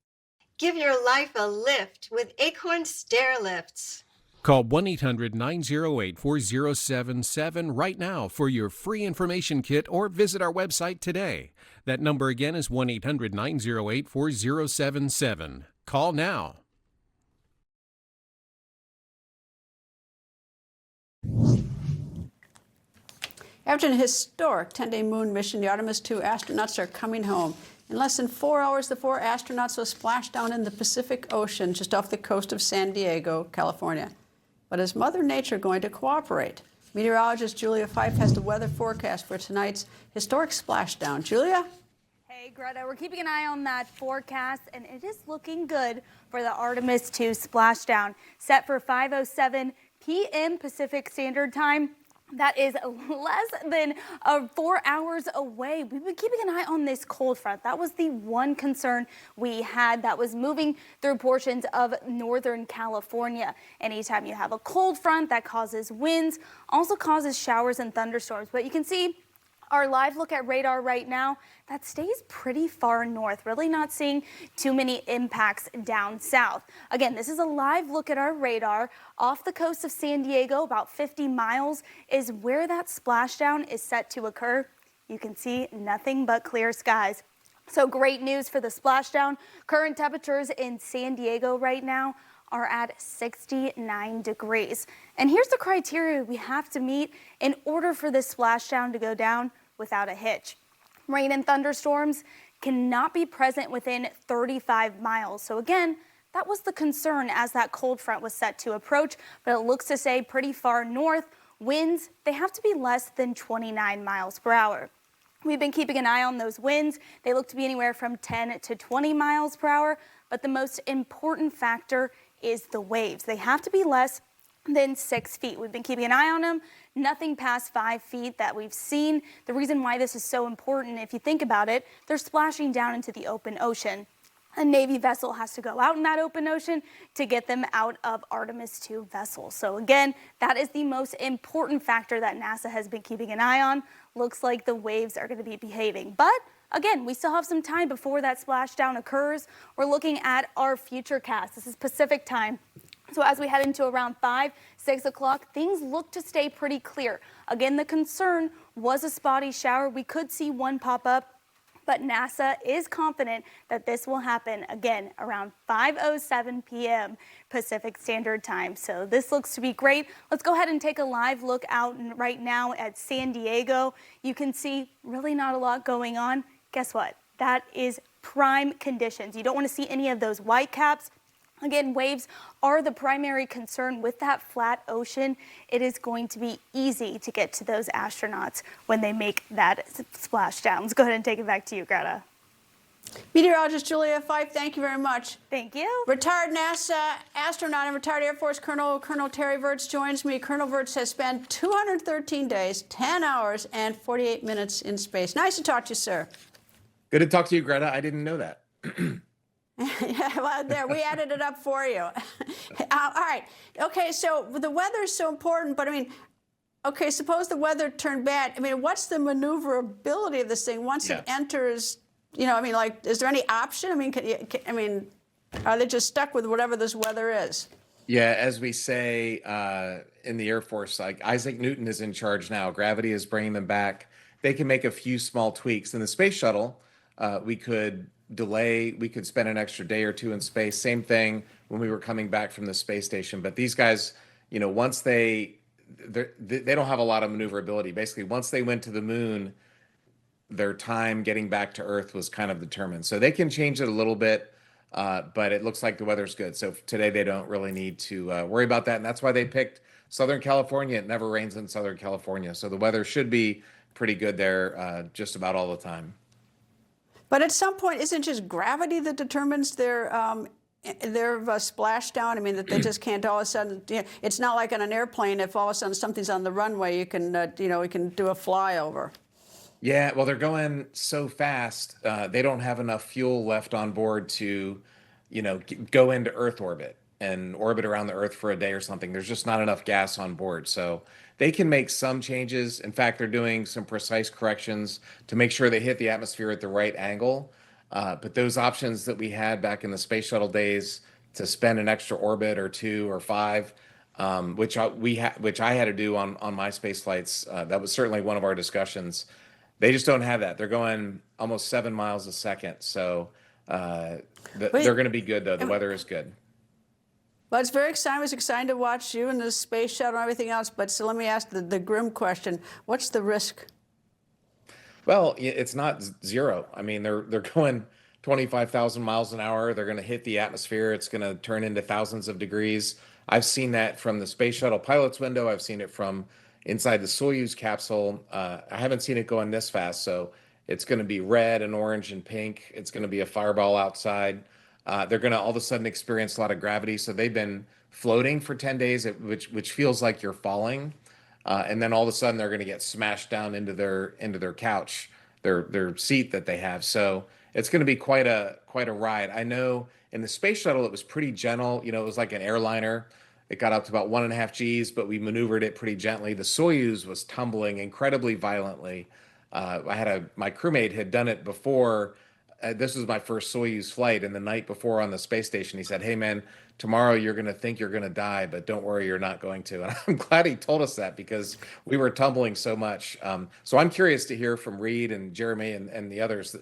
Give your life a lift with Acorn Stair Lifts. Call 1-800-908-4077 right now for your free information kit or visit our website today. That number again is 1-800-908-4077. Call now. After an historic 10-day moon mission, the Artemis 2 astronauts are coming home. In less than 4 hours, the 4 astronauts will splash down in the Pacific Ocean just off the coast of San Diego, California. But is Mother Nature going to cooperate? Meteorologist Julia Fife has the weather forecast for tonight's historic splashdown. Julia? Hey, Greta, we're keeping an eye on that forecast, and it is looking good for the Artemis 2 splashdown. Set for 5:07 p.m. Pacific Standard Time. That is less than 4 hours away. We've been keeping an eye on this cold front. That was the one concern we had that was moving through portions of Northern California. Anytime you have a cold front, that causes winds, also causes showers and thunderstorms. But you can see our live look at radar right now, that stays pretty far north, really not seeing too many impacts down south. Again, this is a live look at our radar. Off the coast of San Diego, about 50 miles is where that splashdown is set to occur. You can see nothing but clear skies. So great news for the splashdown. Current temperatures in San Diego right now are at 69 degrees. And here's the criteria we have to meet in order for this splashdown to go down without a hitch. Rain and thunderstorms cannot be present within 35 miles. So again, that was the concern as that cold front was set to approach, but it looks to stay pretty far north. Winds, they have to be less than 29 miles per hour. We've been keeping an eye on those winds. They look to be anywhere from 10 to 20 miles per hour, but the most important factor is the waves. They have to be less than 6 feet. We've been keeping an eye on them. Nothing past 5 feet that we've seen. The reason why this is so important, if you think about it, they're splashing down into the open ocean. A Navy vessel has to go out in that open ocean to get them out of Artemis 2 vessels. So again, that is the most important factor that NASA has been keeping an eye on. Looks like the waves are going to be behaving. But again, we still have some time before that splashdown occurs. We're looking at our future cast. This is Pacific time. So as we head into around 5, 6 o'clock, things look to stay pretty clear. Again, the concern was a spotty shower. We could see one pop up, but NASA is confident that this will happen again around 5:07 p.m. Pacific Standard Time. So this looks to be great. Let's go ahead and take a live look out right now at San Diego. You can see really not a lot going on. Guess what? That is prime conditions. You don't want to see any of those white caps. Again, waves are the primary concern with that flat ocean. It is going to be easy to get to those astronauts when they make that splashdown. Let's go ahead and take it back to you, Greta. Meteorologist Julia Fife, thank you very much. Thank you. Retired NASA astronaut and retired Air Force Colonel Terry Virts joins me. Colonel Virts has spent 213 days, 10 hours, and 48 minutes in space. Nice to talk to you, sir. Good to talk to you, Greta. I didn't know that. Yeah, well, there, we added it up for you. All right. Okay, so the weather is so important, but I mean, okay, suppose the weather turned bad. I mean, what's the maneuverability of this thing once it enters? You know, I mean, like, is there any option? I mean, are they just stuck with whatever this weather is? Yeah, as we say in the Air Force, like Isaac Newton is in charge now. Gravity is bringing them back. They can make a few small tweaks. In the space shuttle, we could spend an extra day or two in space. Same thing when we were coming back from the space station. But these guys, you know, once they don't have a lot of maneuverability. Basically, once they went to the moon, their time getting back to Earth was kind of determined. So they can change it a little bit, but it looks like the weather's good. So today they don't really need to worry about that. And that's why they picked Southern California. It never rains in Southern California. So the weather should be pretty good there just about all the time. But at some point, isn't it just gravity that determines their splashdown? I mean, that they just can't all of a sudden. You know, it's not like on an airplane. If all of a sudden something's on the runway, you can we can do a flyover. Yeah, well, they're going so fast. They don't have enough fuel left on board to, go into Earth orbit and orbit around the Earth for a day or something. There's just not enough gas on board. So They can make some changes. In fact, they're doing some precise corrections to make sure they hit the atmosphere at the right angle. But those options that we had back in the space shuttle days to spend an extra orbit or 2 or 5, which I had to do on my space flights, that was certainly one of our discussions. They just don't have that. They're going almost 7 miles a second. So they're going to be good, though. The weather is good. Well, it's very exciting. It was exciting to watch you and the space shuttle and everything else. But so let me ask the grim question. What's the risk? Well, it's not zero. I mean, they're going 25,000 miles an hour. They're going to hit the atmosphere. It's going to turn into thousands of degrees. I've seen that from the space shuttle pilot's window. I've seen it from inside the Soyuz capsule. I haven't seen it going this fast. So it's going to be red and orange and pink. It's going to be a fireball outside. They're going to all of a sudden experience a lot of gravity. So they've been floating for 10 days, which feels like you're falling. And then all of a sudden they're going to get smashed down into their couch, their seat that they have. So it's going to be quite a ride. I know in the space shuttle, it was pretty gentle. You know, it was like an airliner. It got up to about 1.5 Gs, but we maneuvered it pretty gently. The Soyuz was tumbling incredibly violently. My crewmate had done it before. This was my first Soyuz flight, and the night before on the space station, he said, "Hey man, tomorrow you're going to think you're going to die, but don't worry, you're not going to." And I'm glad he told us that because we were tumbling so much. So I'm curious to hear from Reed and Jeremy and the others.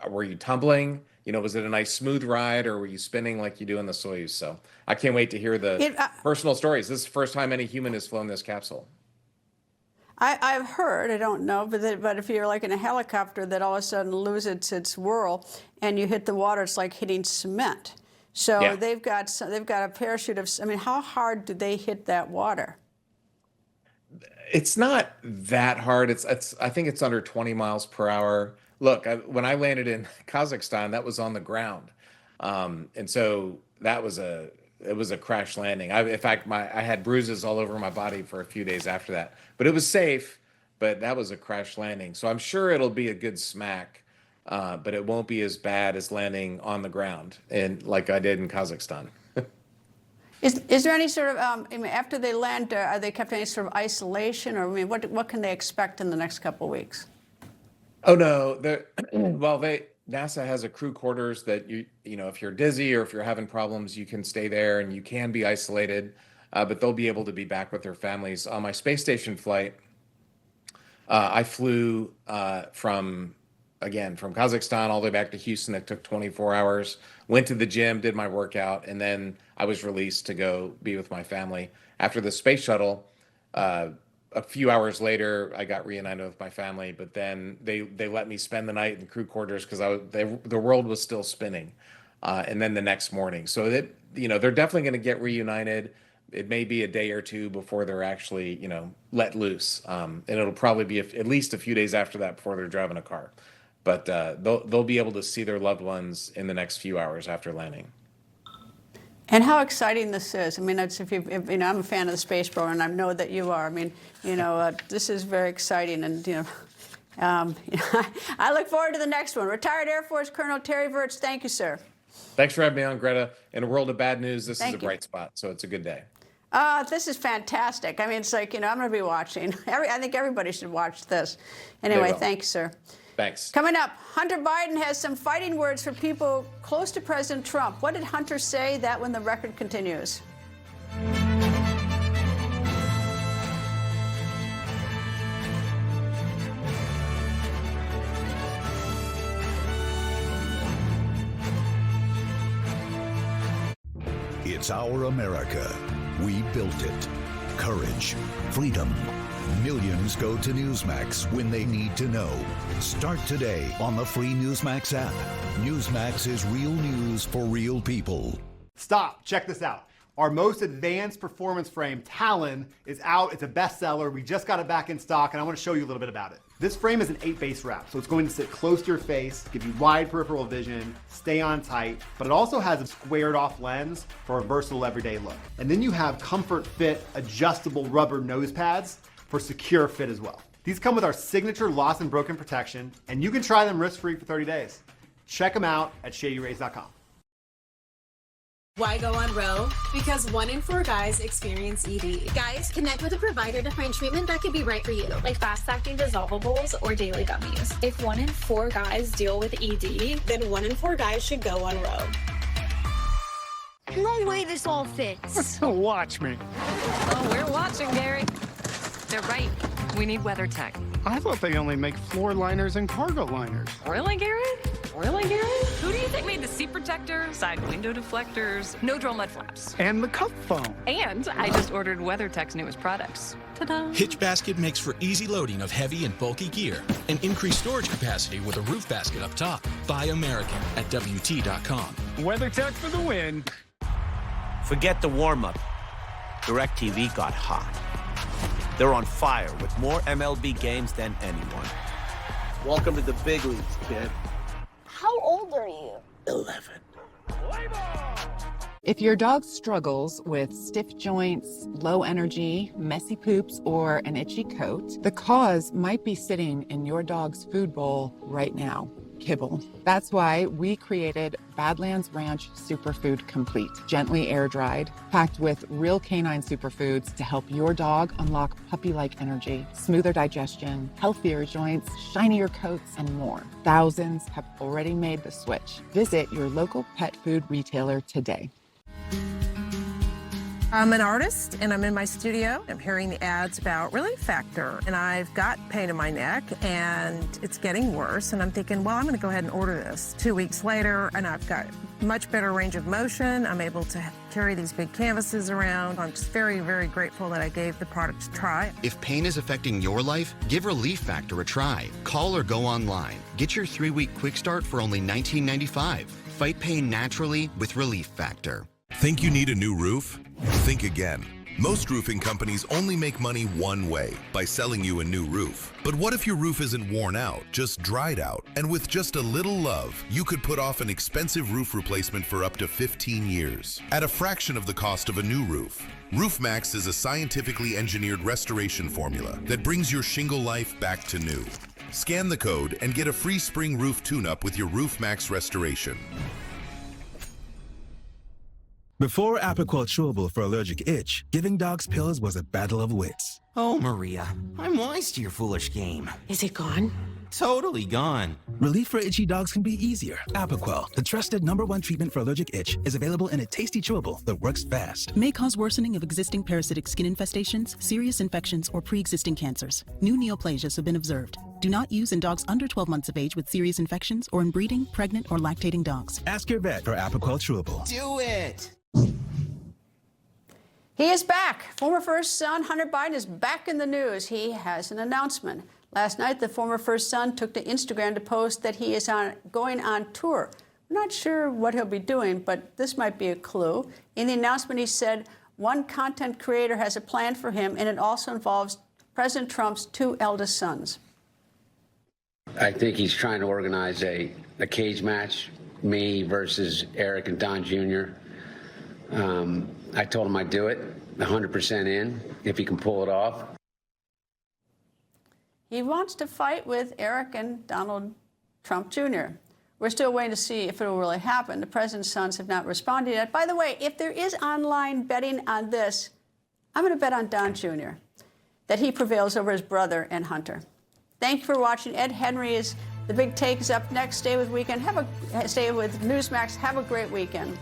Were you tumbling? You know, was it a nice smooth ride, or were you spinning like you do in the Soyuz? So I can't wait to hear the personal stories. This is the first time any human has flown this capsule. I've heard, I don't know, but if you're like in a helicopter that all of a sudden loses its whirl and you hit the water, it's like hitting cement. So yeah. they've got a parachute of. I mean, how hard do they hit that water? It's not that hard. I think it's under 20 miles per hour. Look, when I landed in Kazakhstan, that was on the ground, and so it was a crash landing. In fact, I had bruises all over my body for a few days after that. But it was safe, but that was a crash landing. So I'm sure it'll be a good smack, but it won't be as bad as landing on the ground and like I did in Kazakhstan. Is there any sort of, I mean, after they land, are they kept in any sort of isolation? Or I mean, what can they expect in the next couple of weeks? Oh, no. NASA has a crew quarters that you know, if you're dizzy or if you're having problems, you can stay there and you can be isolated, but they'll be able to be back with their families. On my space station flight, I flew from Kazakhstan all the way back to Houston. It took 24 hours, went to the gym, did my workout, and then I was released to go be with my family. After the space shuttle, a few hours later, I got reunited with my family, but then they let me spend the night in crew quarters because the world was still spinning, and then the next morning. So they're definitely going to get reunited. It may be a day or two before they're actually let loose, and it'll probably be at least a few days after that before they're driving a car. But they'll be able to see their loved ones in the next few hours after landing. And how exciting this is. I mean, I'm a fan of the space program, and I know that you are. I mean, this is very exciting, and I look forward to the next one. Retired Air Force Colonel Terry Virts, thank you, sir. Thanks for having me on, Greta. In a world of bad news, this is a bright spot, so it's a good day. This is fantastic. I mean, it's like, I'm going to be watching. I think everybody should watch this. Anyway, thank you, sir. Thanks. Coming up, Hunter Biden has some fighting words for people close to President Trump. What did Hunter say? That when the record continues. It's our America. We built it. Courage, freedom. Millions go to Newsmax when they need to know. Start today on the free Newsmax app. Newsmax is real news for real people. Stop. Check this out. Our most advanced performance frame, Talon, is out. It's a bestseller. We just got it back in stock, and I want to show you a little bit about it. This frame is an 8-base wrap, so it's going to sit close to your face, give you wide peripheral vision, stay on tight, but it also has a squared off lens for a versatile everyday look. And then you have comfort fit adjustable rubber nose pads for secure fit as well. These come with our signature lost and broken protection, and you can try them risk-free for 30 days. Check them out at shadyrays.com. Why go on Roe? Because 1 in 4 guys experience ED. Guys, connect with a provider to find treatment that could be right for you, like fast-acting dissolvables or daily gummies. If 1 in 4 guys deal with ED, then 1 in 4 guys should go on Roe. No way this all fits. Watch me. Oh, we're watching, Gary. They're right. We need WeatherTech. I thought they only make floor liners and cargo liners. Really, Gary? Really, Gary? Who do you think made the seat protector, side window deflectors, no drill mud flaps? And the cup foam. And I just ordered WeatherTech's newest products. Ta-da! Hitch Basket makes for easy loading of heavy and bulky gear and increased storage capacity with a roof basket up top. Buy American at WT.com. WeatherTech for the win. Forget the warm-up. DirecTV got hot. They're on fire with more MLB games than anyone. Welcome to the big leagues, kid. How old are you? 11. If your dog struggles with stiff joints, low energy, messy poops, or an itchy coat, the cause might be sitting in your dog's food bowl right now. Kibble. That's why we created Badlands Ranch Superfood Complete, gently air-dried, packed with real canine superfoods to help your dog unlock puppy-like energy, smoother digestion, healthier joints, shinier coats, and more. Thousands have already made the switch. Visit your local pet food retailer today. I'm an artist and I'm in my studio. I'm hearing the ads about Relief Factor and I've got pain in my neck and it's getting worse and I'm thinking, well, I'm going to go ahead and order this. 2 weeks later and I've got much better range of motion. I'm able to carry these big canvases around. I'm just very, very grateful that I gave the product a try. If pain is affecting your life, give Relief Factor a try. Call or go online. Get your 3-week quick start for only $19.95. Fight pain naturally with Relief Factor. Think you need a new roof? Think again. Most roofing companies only make money one way, by selling you a new roof. But what if your roof isn't worn out, just dried out? And with just a little love, you could put off an expensive roof replacement for up to 15 years, at a fraction of the cost of a new roof. Roofmax is a scientifically engineered restoration formula that brings your shingle life back to new. Scan the code and get a free spring roof tune-up with your Roofmax restoration. Before Apoquel Chewable for allergic itch, giving dogs pills was a battle of wits. Oh, Maria, I'm wise to your foolish game. Is it gone? Totally gone. Relief for itchy dogs can be easier. Apoquel, the trusted #1 treatment for allergic itch, is available in a tasty chewable that works fast. May cause worsening of existing parasitic skin infestations, serious infections, or pre-existing cancers. New neoplasias have been observed. Do not use in dogs under 12 months of age with serious infections or in breeding, pregnant, or lactating dogs. Ask your vet for Apoquel Chewable. Do it! He is back. Former first son Hunter Biden is back in the news. He has an announcement. Last night, the former first son took to Instagram to post that he is going on tour. I'm not sure what he'll be doing, but this might be a clue. In the announcement, he said one content creator has a plan for him, and it also involves President Trump's 2 eldest sons. I think he's trying to organize a cage match, me versus Eric and Don Jr. I told him I'd do it, 100% in, if he can pull it off. He wants to fight with Eric and Donald Trump Jr. We're still waiting to see if it will really happen. The president's sons have not responded yet. By the way, if there is online betting on this, I'm going to bet on Don Jr., that he prevails over his brother and Hunter. Thank you for watching. Ed Henry is The Big Take is up next. Stay with Newsmax. Have a great weekend.